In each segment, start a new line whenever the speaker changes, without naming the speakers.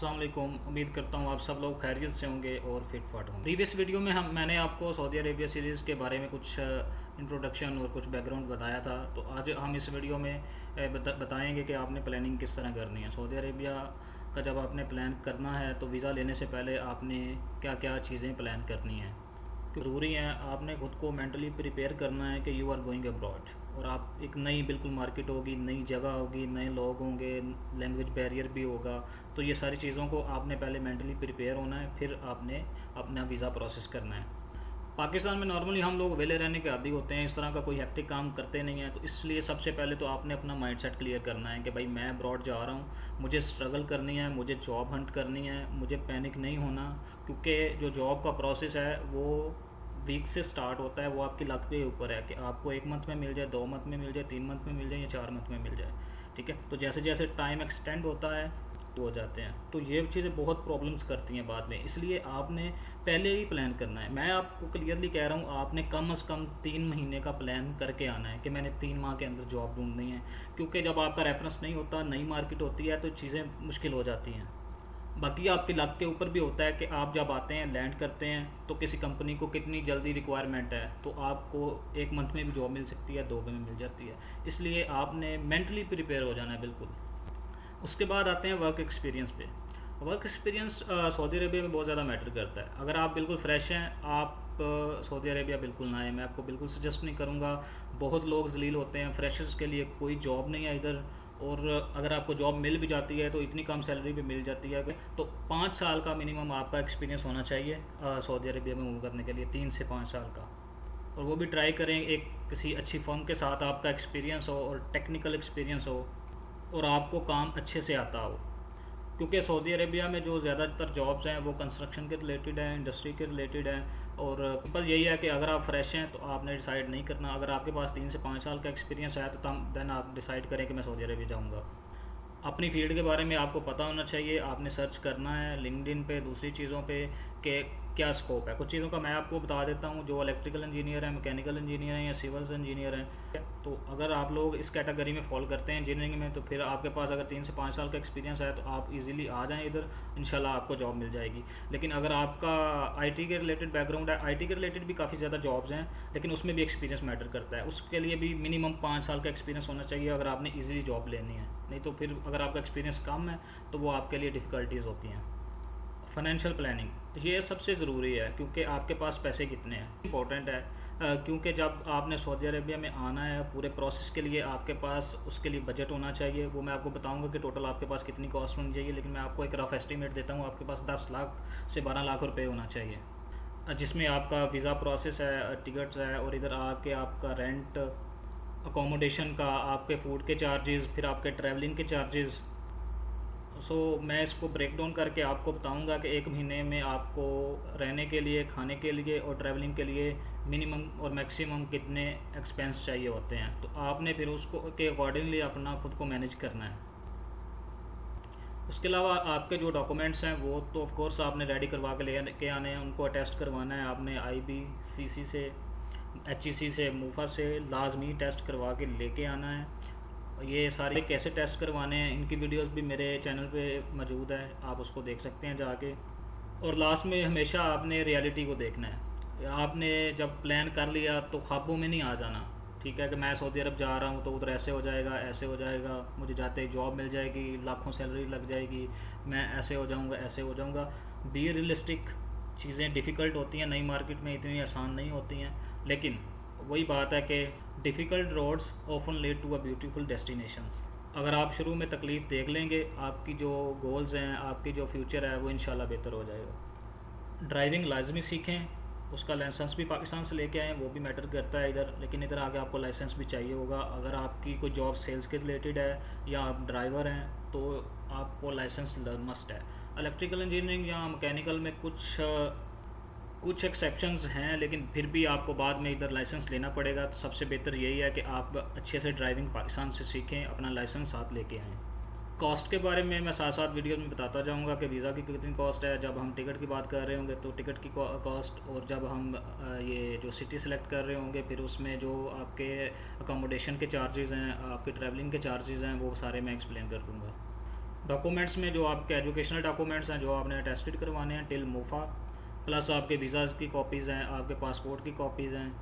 अस्सलाम वालेकुम। उम्मीद करता हूँ आप सब लोग खैरियत से होंगे और फिट फाट होंगे। प्रीवियस वीडियो में मैंने आपको सऊदी अरेबिया सीरीज़ के बारे में कुछ इंट्रोडक्शन और कुछ बैकग्राउंड बताया था। तो आज हम इस वीडियो में बताएंगे कि आपने प्लानिंग किस तरह करनी है। सऊदी अरेबिया का जब आपने प्लान करना है तो वीज़ा लेने से पहले आपने क्या क्या चीज़ें प्लान करनी हैं। ज़रूरी है आपने खुद को मेंटली प्रिपेयर करना है कि यू आर गोइंग अब्रॉड, और आप एक नई बिल्कुल मार्केट होगी, नई जगह होगी, नए लोग होंगे, लैंग्वेज बैरियर भी होगा। तो ये सारी चीज़ों को आपने पहले मेंटली प्रिपेयर होना है, फिर आपने अपना वीज़ा प्रोसेस करना है। पाकिस्तान में नॉर्मली हम लोग वेले रहने के आदी होते हैं, इस तरह का कोई हेक्टिक काम करते नहीं हैं। तो इसलिए सबसे पहले तो आपने अपना माइंडसेट क्लियर करना है कि भाई मैं अब्रॉड जा रहा हूँ, मुझे स्ट्रगल करनी है, मुझे जॉब हंट करनी है, मुझे पैनिक नहीं होना। क्योंकि जो जॉब का प्रोसेस है वो वीक से स्टार्ट होता है, वो आपकी लक के ऊपर है कि आपको 1 मंथ में मिल जाए, 2 मंथ में मिल जाए, 3 मंथ में मिल जाए या 4 मंथ में मिल जाए। ठीक है, तो जैसे जैसे टाइम एक्सटेंड होता है तो हो जाते हैं, तो ये चीज़ें बहुत प्रॉब्लम्स करती हैं बाद में। इसलिए आपने पहले ही प्लान करना है। मैं आपको क्लियरली कह रहा हूँ, आपने कम से कम 3 महीने का प्लान करके आना है कि मैंने 3 माह के अंदर जॉब ढूंढनी है। क्योंकि जब आपका रेफरेंस नहीं होता, नई मार्केट होती है, तो चीज़ें मुश्किल हो जाती हैं। बाकी आपके लक के ऊपर भी होता है कि आप जब आते हैं, लैंड करते हैं, तो किसी कंपनी को कितनी जल्दी रिक्वायरमेंट है, तो आपको 1 मंथ में भी जॉब मिल सकती है, 2 में मिल जाती है। इसलिए आपने मेंटली प्रिपेयर हो जाना है बिल्कुल। उसके बाद आते हैं वर्क एक्सपीरियंस पे। वर्क एक्सपीरियंस सऊदी अरेबिया में बहुत ज़्यादा मैटर करता है। अगर आप बिल्कुल फ्रेश हैं, आप सऊदी अरेबिया बिल्कुल ना आए, मैं आपको बिल्कुल सजेस्ट नहीं करूँगा। बहुत लोग जलील होते हैं, फ्रेशर्स के लिए कोई जॉब नहीं है इधर, और अगर आपको जॉब मिल भी जाती है तो इतनी कम सैलरी भी मिल जाती है। तो 5 साल का मिनिमम आपका एक्सपीरियंस होना चाहिए सऊदी अरेबिया में मूव करने के लिए, 3 से 5 साल का। और वो भी ट्राई करें एक किसी अच्छी फर्म के साथ आपका एक्सपीरियंस हो और टेक्निकल एक्सपीरियंस हो और आपको काम अच्छे से आता हो। क्योंकि सऊदी अरेबिया में जो ज़्यादातर जॉब्स हैं वो कंस्ट्रक्शन के रिलेटेड हैं, इंडस्ट्री के रिलेटेड हैं। और बस यही है कि अगर आप फ्रेश हैं तो आपने डिसाइड नहीं करना। अगर आपके पास 3 से 5 साल का एक्सपीरियंस है तो देन आप डिसाइड करें कि मैं सऊदी अरेबिया जाऊँगा। अपनी फील्ड के बारे में आपको पता होना चाहिए। आपने सर्च करना है लिंक्डइन पे, दूसरी चीज़ों पे कि क्या स्कोप है। कुछ चीज़ों का मैं आपको बता देता हूँ। जो इलेक्ट्रिकल इंजीनियर है, मैकेनिकल इंजीनियर हैं या सिविल्स इंजीनियर हैं, तो अगर आप लोग इस कैटेगरी में फॉल करते हैं इंजीनियरिंग में, तो फिर आपके पास अगर 3 से 5 साल का एक्सपीरियंस है तो आप इजीली आ जाएं इधर, इंशाल्लाह आपको जॉब मिल जाएगी। लेकिन अगर आपका आईटी के रिलेटेड बैकग्राउंड है, आईटी के रिलेटेड भी काफ़ी ज़्यादा जॉब्स हैं, लेकिन उसमें भी एक्सपीरियंस मैटर करता है। उसके लिए भी मिनिमम 5 साल का एक्सपीरियंस होना चाहिए अगर आपने ईजिली जॉब लेनी है। नहीं तो फिर अगर आपका एक्सपीरियंस कम है तो वो आपके लिए डिफ़िकल्टीज़ होती हैं। फाइनेंशियल प्लानिंग ये सबसे ज़रूरी है, क्योंकि आपके पास पैसे कितने हैं इंपॉर्टेंट है। क्योंकि जब आपने सऊदी अरेबिया में आना है, पूरे प्रोसेस के लिए आपके पास उसके लिए बजट होना चाहिए। वो मैं आपको बताऊंगा कि टोटल आपके पास कितनी कॉस्ट होनी चाहिए, लेकिन मैं आपको एक रफ एस्टीमेट देता हूँ। आपके पास 10 लाख से 12 लाख रुपए होना चाहिए, जिसमें आपका वीज़ा प्रोसेस है, टिकट्स है, और इधर आके आपका रेंट, अकोमोडेशन का, आपके फूड के चार्जेस, फिर आपके ट्रैवलिंग के चार्जेस। मैं इसको ब्रेक डाउन करके आपको बताऊंगा कि 1 महीने में आपको रहने के लिए, खाने के लिए और ट्रैवलिंग के लिए मिनिमम और मैक्सिमम कितने एक्सपेंस चाहिए होते हैं। तो आपने फिर उसको के अकॉर्डिंगली अपना खुद को मैनेज करना है। उसके अलावा आपके जो डॉक्यूमेंट्स हैं वो तो ऑफ कोर्स आपने रेडी करवा के लेके आने हैं, उनको अटेस्ट करवाना है। आपने IBCC से, HEC से, मूफा से लाजमी टेस्ट करवा के लेके आना है। ये सारे कैसे टेस्ट करवाने हैं इनकी वीडियोस भी मेरे चैनल पे मौजूद है, आप उसको देख सकते हैं जाके। और लास्ट में हमेशा आपने रियलिटी को देखना है। आपने जब प्लान कर लिया तो ख्वाबों में नहीं आ जाना। ठीक है कि मैं सऊदी अरब जा रहा हूँ तो उधर ऐसे हो जाएगा, ऐसे हो जाएगा, मुझे जाते ही जॉब मिल जाएगी, लाखों सैलरी लग जाएगी, मैं ऐसे हो जाऊँगा, ऐसे हो जाऊँगा। Be realistic. चीज़ें डिफ़िकल्ट होती हैं, नई मार्केट में इतनी आसान नहीं होती हैं, लेकिन वही बात है कि difficult roads often lead to a beautiful destinations. अगर आप शुरू में तकलीफ़ देख लेंगे, आपकी जो गोल्स हैं, आपकी जो फ्यूचर है, वो इंशाल्लाह बेहतर हो जाएगा। ड्राइविंग लाजमी सीखें, उसका लाइसेंस भी पाकिस्तान से लेके आएँ, वो भी मैटर करता है इधर। लेकिन इधर आके आपको लाइसेंस भी चाहिए होगा। अगर आपकी कोई जॉब सेल्स के रिलेटेड है या आप ड्राइवर हैं तो आपको लाइसेंस मस्ट है। इलेक्ट्रिकल इंजीनियरिंग या मैकेनिकल में कुछ एक्सेप्शंस हैं, लेकिन फिर भी आपको बाद में इधर लाइसेंस लेना पड़ेगा। तो सबसे बेहतर यही है कि आप अच्छे से ड्राइविंग पाकिस्तान से सीखें, अपना लाइसेंस साथ लेके आएँ। कॉस्ट के बारे में मैं साथ साथ वीडियो में बताता जाऊंगा कि वीज़ा की कितनी कॉस्ट है। जब हम टिकट की बात कर रहे होंगे तो टिकट की कॉस्ट, और जब हम ये जो सिटी सेलेक्ट कर रहे होंगे फिर उसमें जो आपके अकोमोडेशन के चार्जेस हैं, आपके ट्रैवलिंग के चार्जेस हैं, वो सारे मैं एक्सप्लेन कर दूँगा। डॉक्यूमेंट्स में जो आपके एजुकेशनल डॉक्यूमेंट्स हैं जो आपने अटेस्टेड करवाने हैं टिल मोफा, प्लस आपके वीज़ाज़ की कॉपीज़ हैं, आपके पासपोर्ट की कॉपीज़ हैं,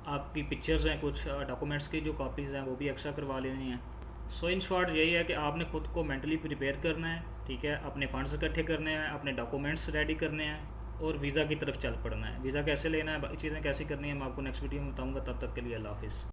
आपकी पिक्चर्स हैं, कुछ डॉक्यूमेंट्स की जो कॉपीज़ हैं वो भी एक्स्ट्रा करवा लेनी है। सो इन शॉर्ट यही है कि आपने खुद को मेंटली प्रिपेयर करना है, ठीक है, अपने फंड्स इकट्ठे करने हैं, अपने डॉक्यूमेंट्स रेडी करने हैं और वीज़ा की तरफ चल पड़ना है। वीज़ा कैसे लेना है, चीज़ें कैसे करनी है, मैं आपको नेक्स्ट वीडियो में बताऊँगा। तब तक के लिए अल्लाह हाफिज़।